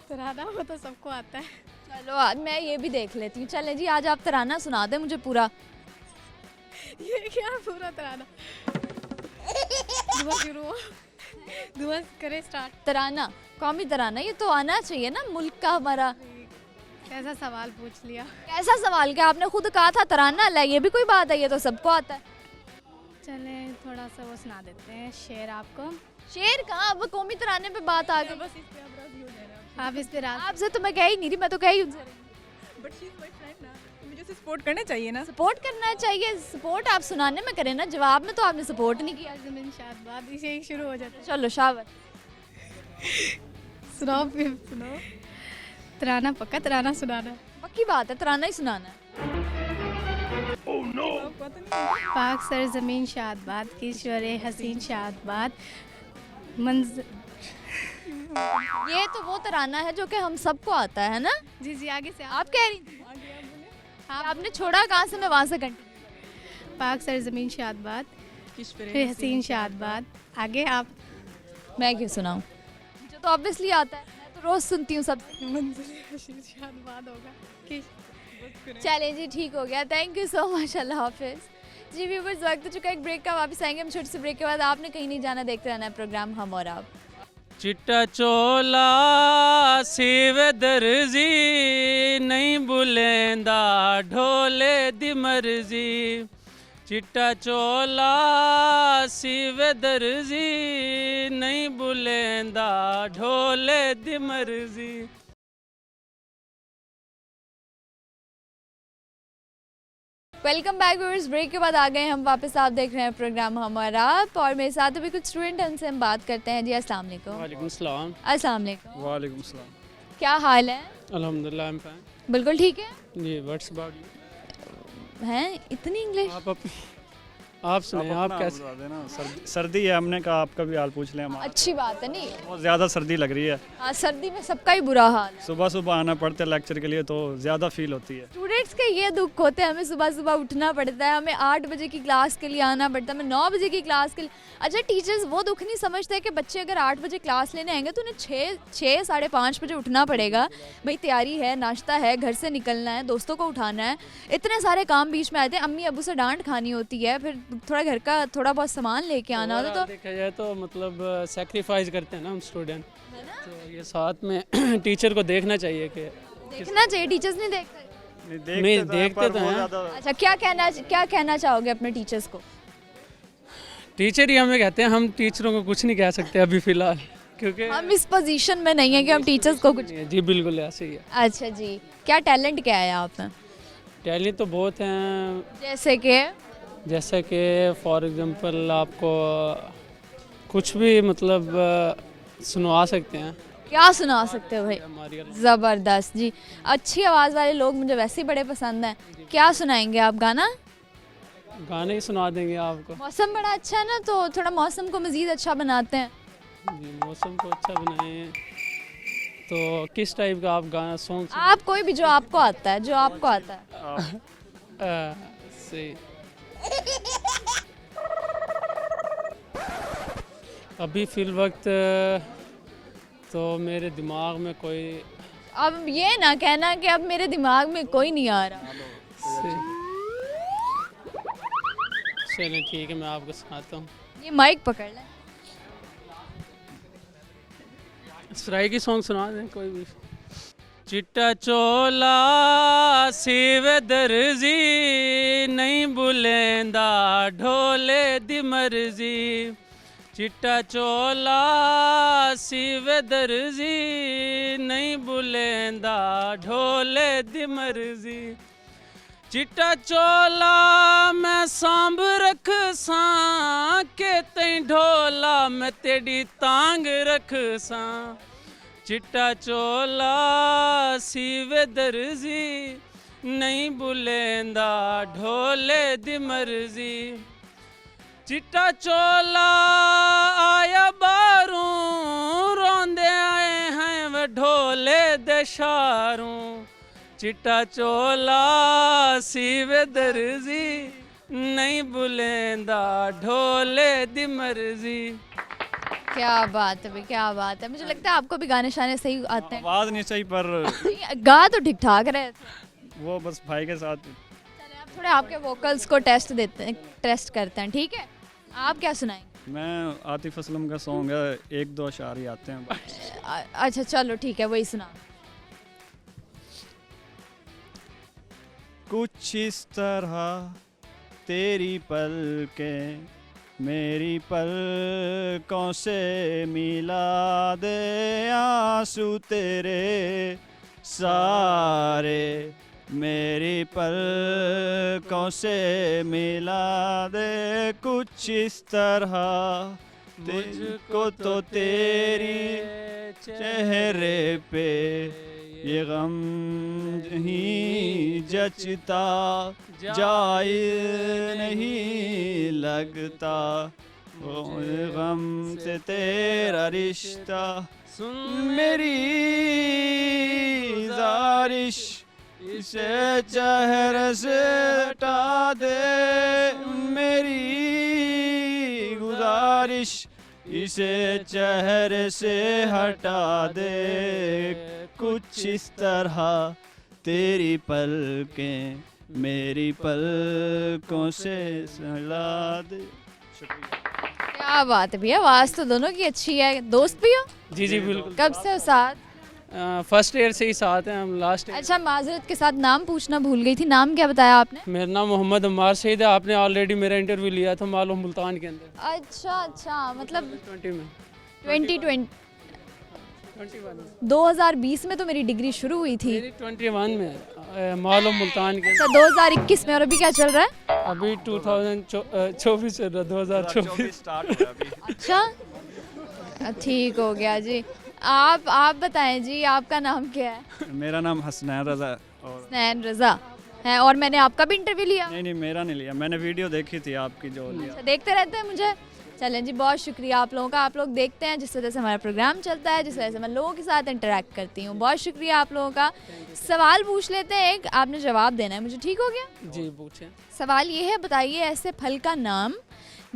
तराना वो तो सबको आता है। चलो आज मैं ये भी देख लेती हूँ। चलें जी, आज आप तराना सुना दें मुझे पूरा। ये क्या पूरा तराना? दुआ शुरू हो, दुआ करे स्टार्ट। तराना, कौमी तराना, ये तो आना चाहिए ना मुल्क का हमारा। कैसा सवाल पूछ लिया। कैसा सवाल, क्या आपने खुद कहा था तराना ला, ये भी कोई बात है? ये तो सबको आता है। चले थोड़ा सा वो सुना देते हैं शेर आपको। शेर कहाँ, अब कौमी तराने पे बात आ गई। बस इस पे आप राजी हो जाना। आप इस पे राज। आपसे तो मैं कह ही नहीं रही, मैं तो कह ही उनसे रही। But she is my friend ना, मुझे उसे सपोर्ट करना चाहिए ना। सपोर्ट करना चाहिए, सपोर्ट आप सुनाने में करें ना, जवाब में तो आपने सपोर्ट नहीं किया। जमीन शाद बात इसे ही शुरू हो जाता है। चलो शाबाश। सुनाओ फिर सुनाओ। तराना पक्का तराना सुनाना। पक्की बात है, तराना ही सुनाना है। पता नहीं। पाक सर जमीन शादबाद किश्वर हसीन शादबाद मंज। ये तो वो तराना है जो कि हम सबको आता है ना। जी जी, आगे से आप कह रही थी, आगे आप बोले। आपने छोड़ा कहाँ से, मैं वहाँ से कंटिन्यू। पाक सर जमीन शादबाद किस फिर हसीन शादबाद। आगे आप। मैं क्यों सुनाऊँ, मुझे तो ऑब्वियसली आता है, मैं तो रोज़ सुनती हूँ सब। मंजिल हसीन शादबाद होगा कि चलें जी, ठीक हो गया, थैंक यू सो मच, अल्लाह हाफिज़। जी व्यूवर्स, वक्त हो चुका है एक ब्रेक का, वापस आएंगे हम छोटे से ब्रेक के बाद। आपने कहीं नहीं जाना, देखते रहना है प्रोग्राम हम और आप। चिट्टा चोला सिव दर्जी नहीं बुलेंदा ढोले दी मर्जी। चिट्टा चोला सिव दर्जी नहीं बुलेंदा ढोले दी मर्जी। वेलकम बैक व्यूअर्स, ब्रेक के बाद आ गए हम वापस। आप देख रहे हैं प्रोग्राम हमारा आप, और मेरे साथ अभी कुछ स्टूडेंट हैं, उनसे हम बात करते हैं। जी अस्सलाम वालेकुम। वालेकुम सलाम। अस्सलाम वालेकुम, वालेकुम सलाम। क्या हाल है? अल्हम्दुलिल्लाह आई एम फाइन। बिल्कुल ठीक है। जी व्हाट्स अबाउट यू? हैं इतनी इंग्लिश? आप सुनाएं, आप कैसे? सर्दी है, हमने कहा आपका भी हाल पूछ लें। हमारा अच्छी बात है। नहीं बहुत ज़्यादा सर्दी लग रही है, हाँ, सर्दी में सबका ही बुरा हाल है। सुबह सुबह आना पड़ता है लेक्चर के लिए तो ज़्यादा फील होती है। स्टूडेंट्स के ये दुख होते हैं, हमें सुबह सुबह उठना पड़ता है, हमें 8 बजे की क्लास के लिए आना पड़ता है, हमें 9 बजे की क्लास के लिए। अच्छा, टीचर्स वो दुख नहीं समझते कि बच्चे अगर 8 बजे क्लास लेने आएंगे तो उन्हें 6 साढ़े 5 बजे उठना पड़ेगा। भाई तैयारी है, नाश्ता है, घर से निकलना है, दोस्तों को उठाना है, इतने सारे काम बीच में आते हैं, अम्मी अबू से डांट खानी होती है, फिर थोड़ा घर का थोड़ा बहुत सामान लेके आना होता है। तो देखा जाए तो मतलब सेक्रीफाइस करते हैं ना हम स्टूडेंट, तो ये साथ में टीचर को देखना चाहिए कि देखना चाहिए। टीचर्स नहीं देखते? नहीं, देखते तो हैं। अच्छा, क्या कहना चाहोगे अपने टीचर्स को? टीचर ही हमें कहते हैं, हम टीचरों को कुछ नहीं कह सकते अभी फ़िलहाल, क्योंकि हम इस पोजीशन में नहीं है कि हम टीचर्स को कुछ। जी बिल्कुल ऐसे ही है। अच्छा जी, क्या टैलेंट क्या है आप में? टैलेंट तो बहुत हैं, जैसे कि फॉर एग्जांपल आपको कुछ भी मतलब सुनवा सकते हैं। क्या सुना सकते हो भाई? हमारी ज़बरदस्त जी, अच्छी आवाज़ वाले लोग मुझे वैसे ही बड़े पसंद हैं। क्या सुनाएंगे आप? गाना? गाने ही सुना देंगे आपको। मौसम बड़ा अच्छा है ना, तो थोड़ा मौसम को मज़ीद अच्छा बनाते हैं। जी मौसम को अच्छा बनाए तो किस टाइप का आप गाना सॉन्ग? आप कोई भी जो आपको आता है, जो आपको आता है। सही। अभी फिल वक्त तो मेरे दिमाग में कोई। अब ये ना कहना कि अब मेरे दिमाग में कोई नहीं आ रहा। चलें ठीक है, मैं आपको सुनाता हूँ। ये माइक पकड़ लें। सराय की सॉन्ग सुना दें कोई भी। चिट्टा चोला सिव दर्जी नहीं बुलेंदा ढोले दी मर्जी। चिट्टा चोला सीवे दर्जी नहीं बुलेंदा ढोले दी मर्जी चिट्टा चोला मैं सांभ रख सां के तई ढोला मैं तेरी तांग रख सां चिट्टा चोला सीवे दर्जी नहीं बुलेंदा ढोले दी मर्जी चिट्टा चोला आया बारूं रोंदे आए हैं वे ढोले दे शारूं चिट्टा चोला सीवे दर्जी नहीं बुलेंदा ढोले दी मर्जी। क्या बात है भाई, क्या बात है। मुझे लगता है आपको भी गाने शाने सही आते हैं। आवाज़ नहीं सही पर गा तो ठीक ठाक रहे थे। वो बस भाई के साथ। चलिए आप थोड़े आपके वोकल्स को टेस्ट करते हैं, ठीक है। आप क्या सुनाएंगे? मैं आतिफ असलम का सॉन्ग है, एक दो अशारी आते हैं। अच्छा चलो ठीक है, वही सुना। कुछ इस तरह तेरी पलकें मेरी पलकों से मिला दे आंसू तेरे सारे मेरी पलकों से मिला दे कुछ इस तरह मुझको तो तेरी चेहरे पे ये गम ही जचता जाए नहीं लगता वो गम से तेरा रिश्ता सुन मेरी जारिश इसे चेहरे से हटा दे मेरी गुजारिश इसे चेहरे से हटा दे कुछ इस तरह तेरी पलकें मेरी पलकों से सहला दे। क्या बात है भैया, आवाज़ तो दोनों की अच्छी है। दोस्त भी हो? जी जी बिल्कुल। कब से हो साथ? फर्स्ट ईयर से ही साथ हैं हम, लास्ट अच्छा माजरत के साथ नाम पूछना भूल गई थी, नाम क्या बताया आपने? मेरा नाम मोहम्मद अम्मार सईद है। आपने ऑलरेडी मेरा इंटरव्यू लिया था मालूम मुल्तान के अंदर। अच्छा मतलब 20 में 2020 21 2020 में तो मेरी डिग्री शुरू हुई थी। मेरी 21 में मालूम मुल्तान के अच्छा 2021 में, और अभी क्या चल रहा है? अभी 2024 चल रहा, 2024 अच्छा ठीक हो गया जी। आप बताएं जी, आपका नाम क्या है? मेरा नाम हसनैन रज़ा और हसनैन रज़ा है। और मैंने आपका भी इंटरव्यू लिया? नहीं मेरा नहीं लिया, मैंने वीडियो देखी थी आपकी जो लिया। अच्छा देखते रहते हैं मुझे। चलें जी, बहुत शुक्रिया आप लोगों का। आप लोग देखते हैं जिस वजह से हमारा प्रोग्राम चलता है, जिस वजह से मैं लोगों के साथ इंटरेक्ट करती हूँ। बहुत शुक्रिया आप लोगों का। सवाल पूछ लेते हैं एक, आपने जवाब देना है मुझे, ठीक हो गया? जी पूछें। सवाल ये है, बताइए ऐसे फल का नाम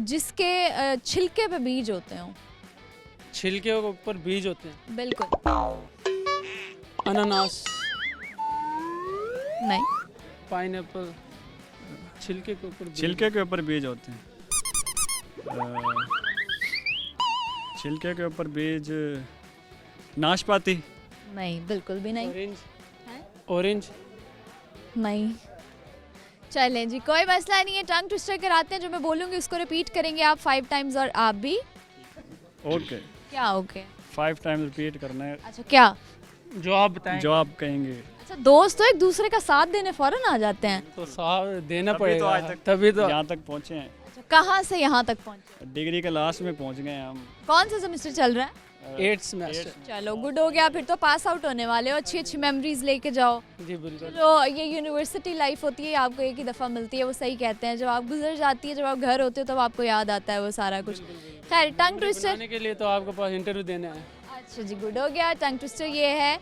जिसके छिलके पे बीज होते हों। छिलके के ऊपर बीज होते हैं? बिल्कुल। अनानास, नहीं। पाइनएप्पल, छिलके के ऊपर छिलके के ऊपर बीज होते हैं। छिलके के ऊपर बीज नाशपाती। नहीं बिल्कुल भी नहीं। ऑरेंज, है? ऑरेंज नहीं। चलें जी, कोई मसला नहीं है। टंग ट्विस्टर कराते हैं, जो मैं बोलूँगी उसको रिपीट करेंगे आप 5 टाइम्स और आप भी। ओके। क्या ओके? 5 टाइम्स रिपीट करना है। अच्छा क्या? जो आप बताएं। जो आप कहेंगे। अच्छा दोस्त तो एक दूसरे का साथ देने फौरन आ जाते हैं। तो साथ देना तभी तो पड़ेगा, आज तक तभी तो यहाँ तक पहुँचे हैं। अच्छा कहाँ से यहाँ तक पहुँचे? डिग्री के लास्ट में पहुँच गए हैं हम। कौन सा सेमेस्टर चल रहा है? 8th semester. चलो गुड हो गया, फिर तो पास आउट होने वाले हो। अच्छी अच्छी मेमोरीज लेके जाओ। जी बिल्कुल। जो ये यूनिवर्सिटी लाइफ होती है आपको एक ही दफ़ा मिलती है, वो सही कहते हैं। जब आप गुजर जाती है, जब आप घर होते हो, तब आपको याद आता है वो सारा कुछ। खैर टंग ट्विस्टर बनाने के लिए तो आपके पास इंटरव्यू देना है। अच्छा जी गुड हो गया। टंग ट्विस्टर ये है,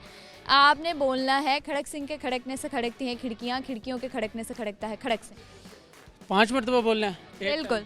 आपने बोलना है खड़क सिंह के खड़कने से खड़कती हैं खिड़कियाँ, खिड़कियों के खड़कने से खड़कता है खड़क सिंह। 5 मरतबा बोलना है। बिल्कुल।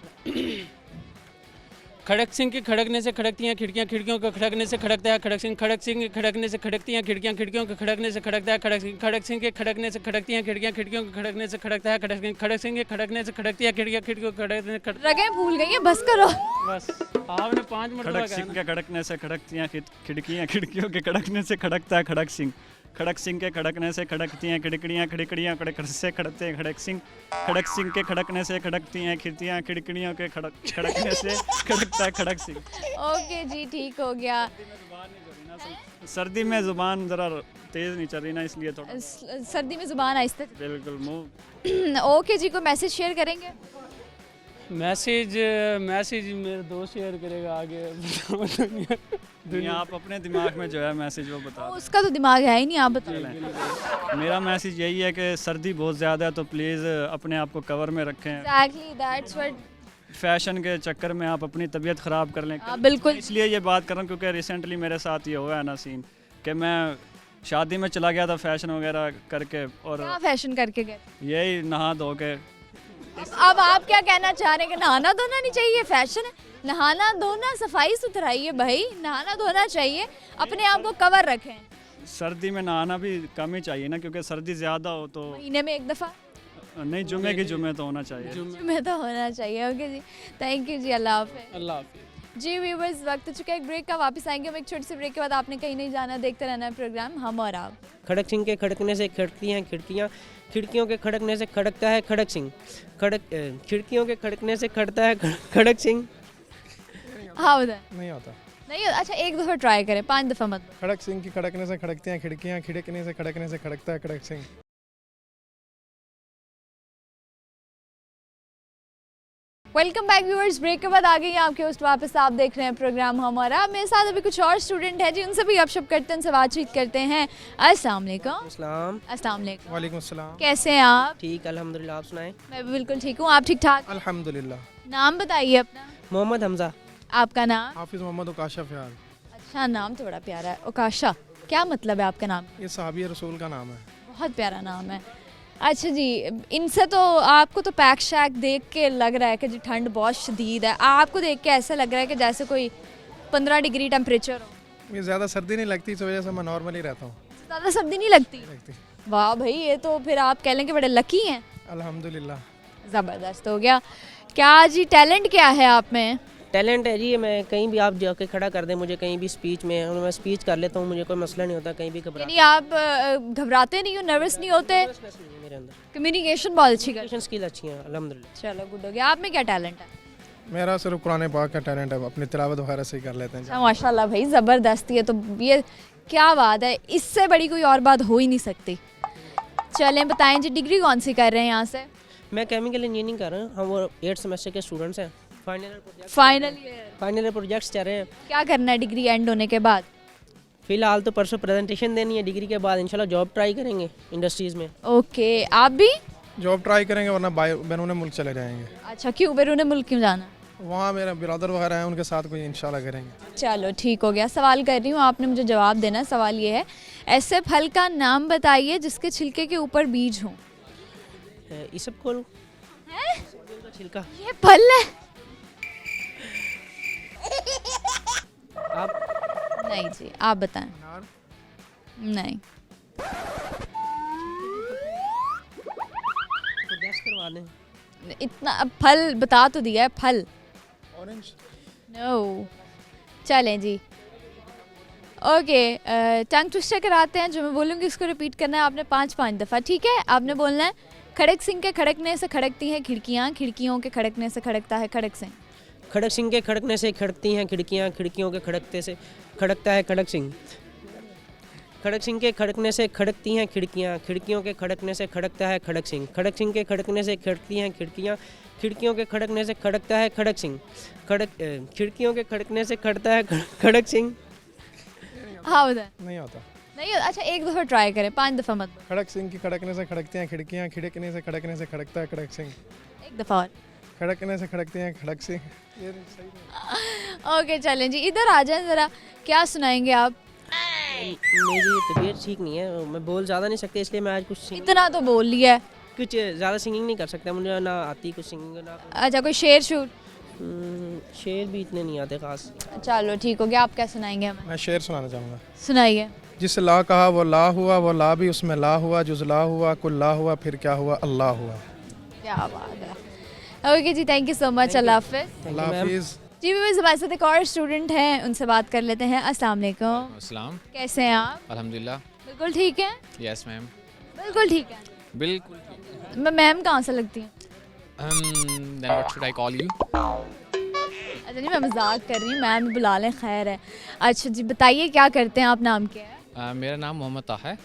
खड़क सिंह के खड़कने से खड़कती हैं खिड़कियाँ, खिड़कियों के खड़कने से खड़कता है खड़क सिंह। खड़क सिंह के खड़कने से खड़कती हैं खिड़कियाँ, खिड़कियों के खड़कने से खड़कता है खड़क सिंह। खड़क सिंह के खड़कने से खड़कती हैं खिड़कियाँ, खिड़कियों के खड़कने से खड़कता है खड़क सिंह। खड़क सिंह के खड़कने से खड़कती है खिड़कियाँ, खिड़कियों के खड़कने से रगें भूल गई है, बस करो। बस आपने 5 मरतबा खड़क सिंह के खड़कने से खड़कती हैं खिड़कियाँ, खिड़कियों के खड़कने से खड़कता है खड़क सिंह। खड़क सिंह के खड़कने से खड़कती हैं खिड़कियाँ खिड़कियाँ खड़क से खड़कते हैं खड़क सिंह के खड़कने से खड़कती हैं खिड़कियाँ खिड़कियों के खड़कने से खड़कता है खड़क सिंह। ओके जी, ठीक हो गया। सर्दी में ज़ुबान ज़रा तेज़ नहीं चल रही ना, इसलिए थोड़ा सर्दी में ज़ुबान आहिस्ते। बिल्कुल मुँह। ओके जी, कोई मैसेज शेयर करेंगे? मैसेज मेरे दोस्त शेयर करेगा आगे। दुनिया आप अपने दिमाग में जो है मैसेज वो बता दें। उसका तो दिमाग है ही नहीं, आप बताइए। मेरा मैसेज यही है कि सर्दी बहुत ज़्यादा है तो प्लीज़ अपने आप को कवर में रखें। Exactly, that's what. फैशन के चक्कर में आप अपनी तबीयत ख़राब कर लें। हाँ, बिल्कुल। इसलिए ये बात कर रहा हूँ क्योंकि रिसेंटली मेरे साथ ये हुआ है ना सीन कि मैं शादी में चला गया था फैशन वगैरह करके, और क्या फैशन करके गए? यही नहा धो के। अब आप क्या कहना चाह रहे हैं कि नहाना धोना नहीं चाहिए? फैशन है, नहाना धोना सफाई सुथराई है भाई, नहाना धोना चाहिए, अपने आप को कवर रखें। सर्दी में नहाना भी कम ही चाहिए ना, क्योंकि सर्दी ज़्यादा हो तो महीने में एक दफ़ा नहीं, जुमे की जुमे तो होना चाहिए। में तो होना चाहिए। ओके जी, थैंक यू जी, अल्लाह हाफ़िज़। अल्लाह हाफिज़। जी व्यूवर्स, वक्त हो चुका है एक ब्रेक का, वापस आएंगे हम एक छोटे से ब्रेक के बाद। आपने कहीं नहीं जाना, देखते रहना है प्रोग्राम हम और आप। खड़क सिंह के खड़कने से खड़कती हैं खिड़कियाँ खिड़कियों के खड़कने से खड़कता है खड़क सिंह खिड़कियों के खड़कने से खड़कता है खड़क सिंह। हाँ बताएं। नहीं आता। नहीं, अच्छा एक दफ़ा ट्राई करें, 5 दफ़ा मत। खड़क सिंह की खड़कने से खड़कती हैं खिड़कियाँ खिड़कने से खड़कता है Kharak Singh. Welcome back viewers, break के बाद आ गई हैं आपके होस्ट वापस। आप देख रहे हैं प्रोग्राम हमारा। मेरे साथ अभी कुछ और स्टूडेंट हैं जी, उनसे भी गपशप करते हैं, उनसे बातचीत करते हैं। अस्सलाम वालेकुम। अस्सलाम वालेकुम। वालेकुम अस्सलाम। कैसे हैं आप? ठीक अल्हम्दुलिल्लाह, आप सुनाएं। मैं भी बिल्कुल ठीक हूँ, आप ठीक ठाक? अल्हम्दुलिल्लाह। नाम बताइए अपना। मोहम्मद हमजा। आपका नाम? हाफिज़ मोहम्मद उकाशा फ़याल। अच्छा, नाम तो बड़ा प्यारा है, उकाशा। क्या मतलब है आपका नाम? ये सहाबी रसूल का नाम है। बहुत प्यारा नाम है। अच्छा जी, इनसे तो आपको तो पैक शैक देख के लग रहा है कि जी ठंड बहुत शदीद है। आपको देख के ऐसा लग रहा है कि जैसे कोई 15 डिग्री टेम्परेचर हो। मुझे ज़्यादा सर्दी नहीं लगती, इस वजह से मैं नॉर्मली रहता हूँ। ज़्यादा सर्दी नहीं लगती? लगती। वाह भाई, ये तो फिर आप कह लें कि बड़े लकी हैं। अल्हम्दुलिल्लाह। ज़बरदस्त हो गया। क्या जी टैलेंट क्या है आप में? टैलेंट है जी, मैं कहीं भी आप जाके खड़ा कर दें मुझे, कहीं भी स्पीच में, और मैं स्पीच कर लेता हूँ, मुझे कोई मसला नहीं होता कहीं भी घबरा। यानी आप घबराते नहीं हो, नर्वस नहीं होते? मेरे अंदर कम्युनिकेशन बहुत अच्छी कर। कम्युनिकेशन स्किल अच्छी है अल्हम्दुलिल्लाह। चलो गुड हो गया। आप में क्या टैलेंट है? मेरा सिर्फ कुरान पाक का टैलेंट है, अपनी तिलावत वगैरह से ही कर लेते हैं। अच्छा, माशाल्लाह भाई, ज़बरदस्त। ये तो ये क्या बात है, इससे बड़ी कोई और बात हो ही नहीं सकती। चलें बताएं जी, डिग्री कौन सी कर रहे हैं यहाँ से? मैं केमिकल इंजीनियरिंग कर रहा हूँ, हम वो 8th सेमेस्टर के स्टूडेंट्स हैं। फाइनल प्रोजेक्ट्स चल रहे हैं। क्या करना है डिग्री एंड होने के बाद? फ़िलहाल तो परसों प्रेजेंटेशन देनी है, डिग्री के बाद इंशाल्लाह जॉब ट्राई करेंगे इंडस्ट्रीज़ में। ओके, आप भी जॉब ट्राई करेंगे वरना बैरून मुल्क चले जाएंगे। अच्छा, क्यों बैरून मुल्क क्यों जाना? वहाँ मेरे बिरादर वगैरह हैं, उनके साथ कोई इंशाल्लाह करेंगे। चलो ठीक हो गया। सवाल कर रही हूँ, आपने मुझे जवाब देना। सवाल ये है, ऐसे फल का नाम बताइए जिसके छिलके के ऊपर बीज हो। इसबगोल का छिलका। ये फल है? आप नहीं जी, आप बताएं। नहीं। तो गैस करवा लें। इतना अब फल बता तो दिया है, फल। ऑरेंज। नो। चलें जी, ओके। टंग ट्विस्टर कराते हैं, जो मैं बोलूँगी उसको रिपीट करना है आपने 5-5 दफ़ा, ठीक है? आपने बोलना है, खड़क सिंह के खड़कने से खड़कती हैं खिड़कियाँ खिड़कियों के खड़कने से खड़कता है खड़क सिंह। खड़क सिंह के खड़कने से खड़कती हैं खिड़कियाँ खिड़कियों के खड़कते से खड़कता है खड़क सिंह। खड़क सिंह के खड़कने से खड़कती हैं खिड़कियाँ खिड़कियों के खड़कने से खड़कता है खड़क सिंह। खड़क सिंह के खड़कने से खड़कती हैं खिड़कियाँ खिड़कियों के खड़कने से खड़कता है खड़क सिंह। खिड़कियों के खड़कने से खड़कता है खड़क सिंह। हाँ बताएं। नहीं आता। नहीं, अच्छा एक दफ़ा ट्राई करें, 5 दफ़ा मत। खड़क सिंह की खड़कने से खड़कती हैं खिड़कियाँ खिड़कने से खड़कता है खड़क सिंह। एक दफ़ा और। खड़कने से खड़कती हैं खड़क सिंह। ये सही नहीं। ओके चलें जी, इधर आ जाएं ज़रा। क्या सुनाएंगे आप? मेरी तबीयत ठीक नहीं है, मैं बोल ज़्यादा नहीं सकते, इसलिए मैं आज कुछ इतना तो बोल लिया है। कुछ ज़्यादा सिंगिंग नहीं कर सकता, मुझे ना आती कुछ सिंगिंग ना। अच्छा, कोई शेर शूट? शेर भी इतने नहीं आते ख़ास। चलो ठीक हो गया। आप क्या सुनाएंगे हमें? मैं शेर सुनाना चाहूँगा। सुनाइए। जिस ला कहा वो ला हुआ, वो ला भी उसमें ला हुआ, जुज ला हुआ कुल ला हुआ, फिर क्या हुआ अल्लाह हुआ। क्या बात है। ओके जी, थैंक यू सो मच। अल्लाह हाफिज़। अल्लाह हाफिज़। जी व्यूअर्स, हमारे साथ एक और स्टूडेंट हैं, उनसे बात कर लेते हैं। अस्सलाम वालेकुम। अस्सलाम। कैसे हैं आप? अल्हम्दुलिल्लाह। बिल्कुल ठीक है, यस मैम, बिल्कुल ठीक है। बिल्कुल। मैं मैम कहाँ से लगती हूँ? Then what should I call you? अच्छा नहीं, मैं मजाक कर रही हूँ, मैम बुला लें, खैर है। अच्छा जी बताइए क्या करते हैं आप, नाम क्या है? मेरा नाम मोहम्मद ताहा है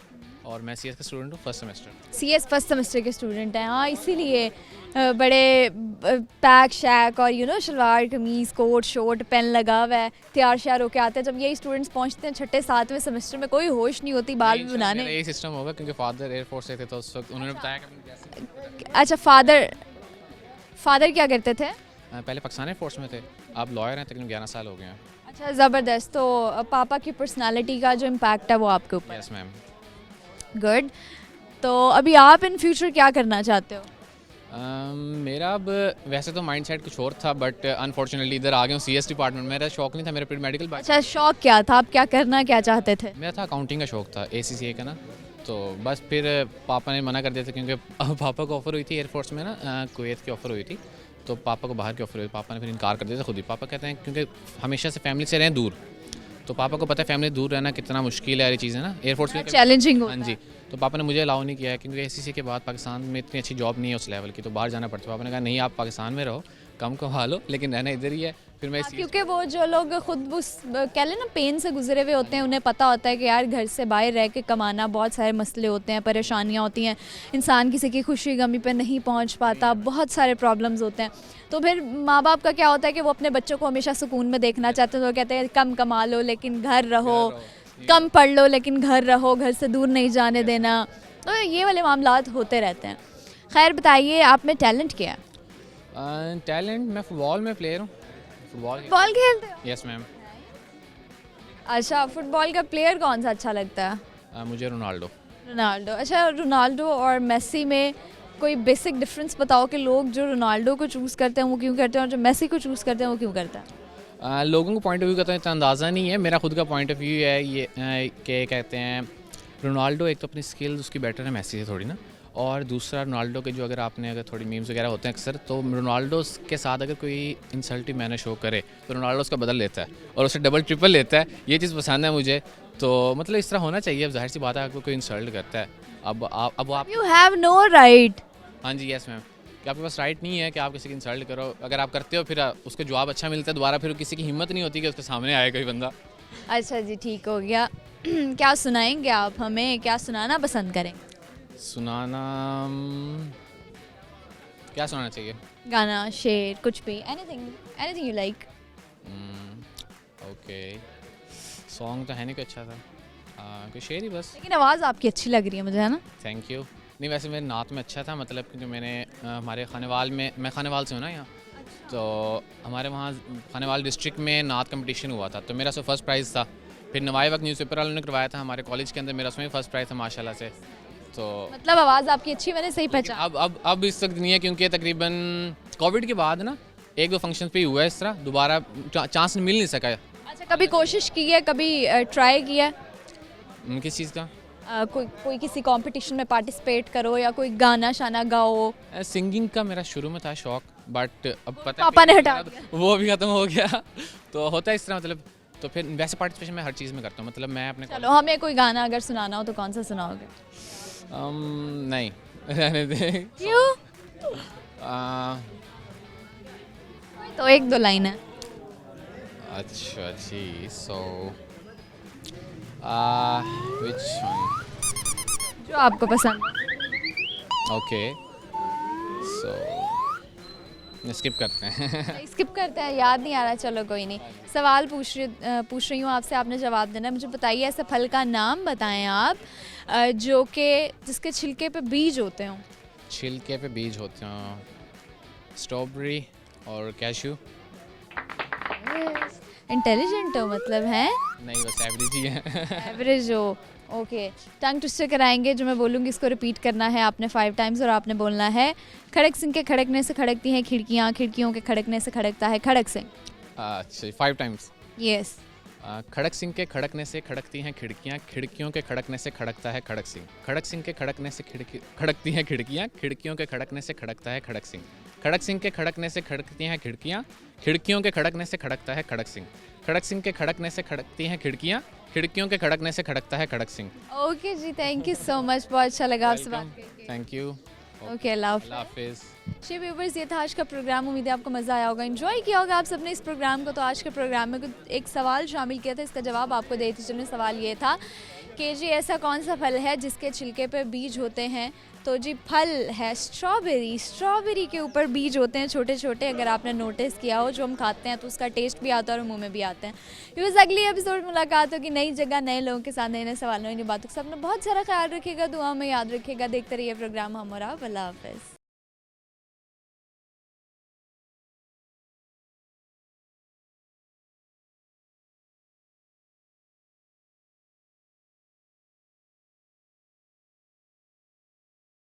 और मैं सीएस का स्टूडेंट हूँ, first semester. CS first semester के स्टूडेंट हैं, हाँ इसीलिए बड़े पैक शैक और शलवार कमीज़ कोट शोट पेन लगा हुआ है, तैयार श्यार होके आते हैं। जब यही स्टूडेंट्स पहुंचते हैं छठे सातवें सेमेस्टर में, कोई होश नहीं होती बाल भी बनाने। यही सिस्टम होगा क्योंकि फादर एयरफोर्स से थे तो उस वक्त उन्होंने बताया कि अच्छा, फादर क्या करते थे? पहले पाकिस्तान एयरफोर्स में थे, अब लॉयर हैं, तकरीबन 11 साल हो गए हैं। अच्छा ज़बरदस्त। तो पापा की पर्सनालिटी का जो इम्पैक्ट है वो आपके ऊपर? Yes ma'am. गुड। तो अभी आप इन फ्यूचर क्या करना चाहते हो? मेरा अब वैसे तो माइंड सेट कुछ और था, बट अनफॉर्चुनेटली इधर आ गया हूँ CS डिपार्टमेंट। मेरा शौक नहीं था, मेरा प्री मेडिकल। अच्छा, शौक क्या था, आप क्या करना क्या चाहते थे? मेरा था अकाउंटिंग का शौक था, ACCA का ना, तो बस फिर पापा ने मना कर दिया था क्योंकि पापा को ऑफ़र हुई थी एयरफोर्स में ना, कुवैत की ऑफ़र हुई थी, तो पापा को बाहर की ऑफ़र हुई, पापा ने फिर इनकार कर दिया था खुद ही। पापा कहते हैं क्योंकि हमेशा से फैमिली से रहें दूर, तो पापा को पता है फैमिली दूर रहना कितना मुश्किल है, ये चीज़ें ना एयरफोर्स में चैलेंजिंग। हाँ जी, तो पापा ने मुझे अलाउ नहीं किया है क्योंकि ACCA के बाद पाकिस्तान में इतनी अच्छी जॉब नहीं है उस लेवल की, तो बाहर जाना पड़ता है। पापा ने कहा नहीं, आप पाकिस्तान में रहो, कम कमा लो, लेकिन रहना इधर ही है। फिर मैं क्योंकि वो जो लोग खुद उस कह लें ना पेन से गुजरे हुए होते हैं, उन्हें पता होता है कि यार घर से बाहर रह के कमाना, बहुत सारे मसले होते हैं, परेशानियां होती हैं, इंसान किसी की खुशी गमी पे नहीं पहुंच पाता, बहुत सारे प्रॉब्लम्स होते हैं। तो फिर माँ बाप का क्या होता है कि वो अपने बच्चों को हमेशा सुकून में देखना चाहते हैं, तो कहते हैं कम कमा लो लेकिन घर रहो, कम पढ़ लो लेकिन घर रहो, घर से दूर नहीं जाने देना। तो ये वाले मामलात होते रहते हैं। खैर बताइए, आप में टैलेंट क्या है? टैलेंट, मैं फुटबॉल में प्लेयर हूँ। फुटबॉल खेलते हो? Yes ma'am. अच्छा, फुटबॉल का प्लेयर कौन सा अच्छा लगता है? मुझे रोनाल्डो। अच्छा, रोनाल्डो और मेसी में कोई बेसिक डिफरेंस बताओ कि लोग जो रोनाल्डो को चूज़ करते हैं वो क्यों करते हैं और जो मेसी को चूज़ करते हैं वो क्यों करते हैं? लोगों को पॉइंट ऑफ व्यू का तो इतना अंदाज़ा नहीं है, मेरा खुद का पॉइंट ऑफ व्यू है ये कि कहते हैं रोनाल्डो एक तो अपनी स्किल्स उसकी बेटर है मेसी से थोड़ी ना, और दूसरा रोनाल्डो के जो अगर थोड़ी मीम्स वगैरह होते हैं अक्सर, तो रोनाल्डो के साथ अगर कोई इंसल्टिव मैनर शो करे तो रोनाल्डो उसका बदल लेता है और उसे डबल ट्रिपल लेता है। ये चीज़ पसंद है मुझे, तो मतलब इस तरह होना चाहिए। अब जाहिर सी बात है, आपको कोई इंसल्ट करता है, अब आप यू हैव नो राइट। हाँ जी, यस मैम, कि आपके पास राइट नहीं है कि आप किसी की इंसल्ट करो। अगर आप करते हो फिर उसका जवाब अच्छा मिलता है दोबारा, फिर किसी की हिम्मत नहीं होती कि उसके सामने आए कोई बंदा। अच्छा जी, ठीक हो गया। क्या सुनाएंगे आप हमें, क्या सुनाना पसंद करें? सुनाना, क्या सुनाना चाहिए? गाना, शेर, कुछ भी, anything you like. Okay, song तो है नहीं कोई अच्छा था, कोई शेर ही बस। लेकिन आवाज़ आपकी अच्छी लग रही है मुझे, है ना? Thank you. नहीं वैसे मेरे नात में अच्छा था, मतलब क्योंकि मैंने हमारे खानेवाल में, मैं खानेवाल से हूँ ना यहाँ, तो हमारे वहाँ खानेवाल डिस्ट्रिक्ट में नात कंपटीशन हुआ था, तो मेरा उसमें फ़र्स्ट प्राइज़ था। फिर नवाई वक्त न्यूज़पेपर वालों ने करवाया था हमारे कॉलेज के अंदर, मेरा उसमें फर्स्ट प्राइज़ था माशाल्लाह से। तो मतलब आवाज़ आपकी अच्छी, मैंने सही पहचान। अब इस वक्त नहीं है क्योंकि तकरीबन कोविड के बाद ना 1-2 फंक्शन पे ही हुआ है इस तरह, दोबारा चांस मिल नहीं सका है। अच्छा, कभी कोशिश की है, कभी ट्राई किया है? किस चीज़ का? कोई किसी कंपटीशन में पार्टिसिपेट करो या कोई गाना शाना गाओ? सिंगिंग का मेरा शुरू में था शौक, बट अब पता पापा ने हटा दिया, वो भी ख़त्म हो गया। तो होता है इस तरह, मतलब तो फिर वैसे पार्टिसिपेशन मैं हर चीज़ में करता हूँ, मतलब मैं अपने। चलो हमें कोई गाना अगर सुनाना हो तो कौन सा सुनाओगे? नहीं रहने दे। क्यों? तो 1-2 लाइन है। अच्छा जी, सो विच वन? जो आपको पसंद है। ओके, सो स्किप करते हैं। स्किप करते हैं, याद नहीं आ रहा, चलो कोई नहीं। सवाल पूछ रही हूँ आपसे, आपने जवाब देना है। मुझे बताइए ऐसे फल का नाम बताएं आप जो कि जिसके छिलके पे बीज होते हों। छिलके पे बीज होते हैं, स्ट्रॉबेरी और कैशू। इंटेलिजेंट हो मतलब, है? नहीं, बस एवरेज ही है। एवरेज हो, ओके। टंग ट्विस्टर कराएंगे, जो मैं बोलूँगी इसको रिपीट करना है आपने 5 टाइम्स और आपने बोलना है खड़क सिंह के खड़कने से खड़कती हैं खिड़कियाँ, खिड़कियों के खड़कने से खड़कता है खड़क सिंह। अच्छा, 5 टाइम्स। यस। खड़क सिंह के खड़कने से खड़कती हैं खिड़कियाँ, खिड़कियों के खड़कने से खड़कता है खड़क सिंह। खड़क सिंह के खड़कने से खड़कती हैं खिड़कियाँ, खिड़कियों के खड़कने से खड़कता है खड़क सिंह। खड़क सिंह के खड़कने से खड़कती हैं खिड़कियाँ, खिड़कियों के खड़कने से खड़कता है खड़क सिंह। खड़क सिंह के खड़कने से खड़कती हैं खिड़कियाँ, खिड़कियों के खड़कने से खड़कता है खड़क सिंह। ओके जी, थैंक यू सो मच, बहुत अच्छा लगा आपसे बात करके। Thank you. ओके, अल्लाह अल्लाह हाफिज़। जी व्यूवर्स, ये था आज का प्रोग्राम। उम्मीद है आपको मज़ा आया होगा, एंजॉय किया होगा आप सबने इस प्रोग्राम को। तो आज के प्रोग्राम में कुछ एक सवाल शामिल किया था, इसका जवाब आपको देती चलूँ। सवाल ये था कि जी ऐसा कौन सा फल है जिसके छिलके पे बीज होते हैं? तो जी फल है स्ट्रॉबेरी। स्ट्रॉबेरी के ऊपर बीज होते हैं छोटे छोटे, अगर आपने नोटिस किया हो। जो हम खाते हैं तो उसका टेस्ट भी आता है और मुंह में भी आते हैं। व्यूअर्स, अगली एपिसोड मुलाकात होगी नई जगह, नए लोगों के साथ, नए नए सवालों, नई बातों के साथ। अपना बहुत सारा ख्याल रखिएगा, दुआ में याद रखिएगा। देखते रहिए प्रोग्राम हम और आप। अल्लाह हाफ़िज़।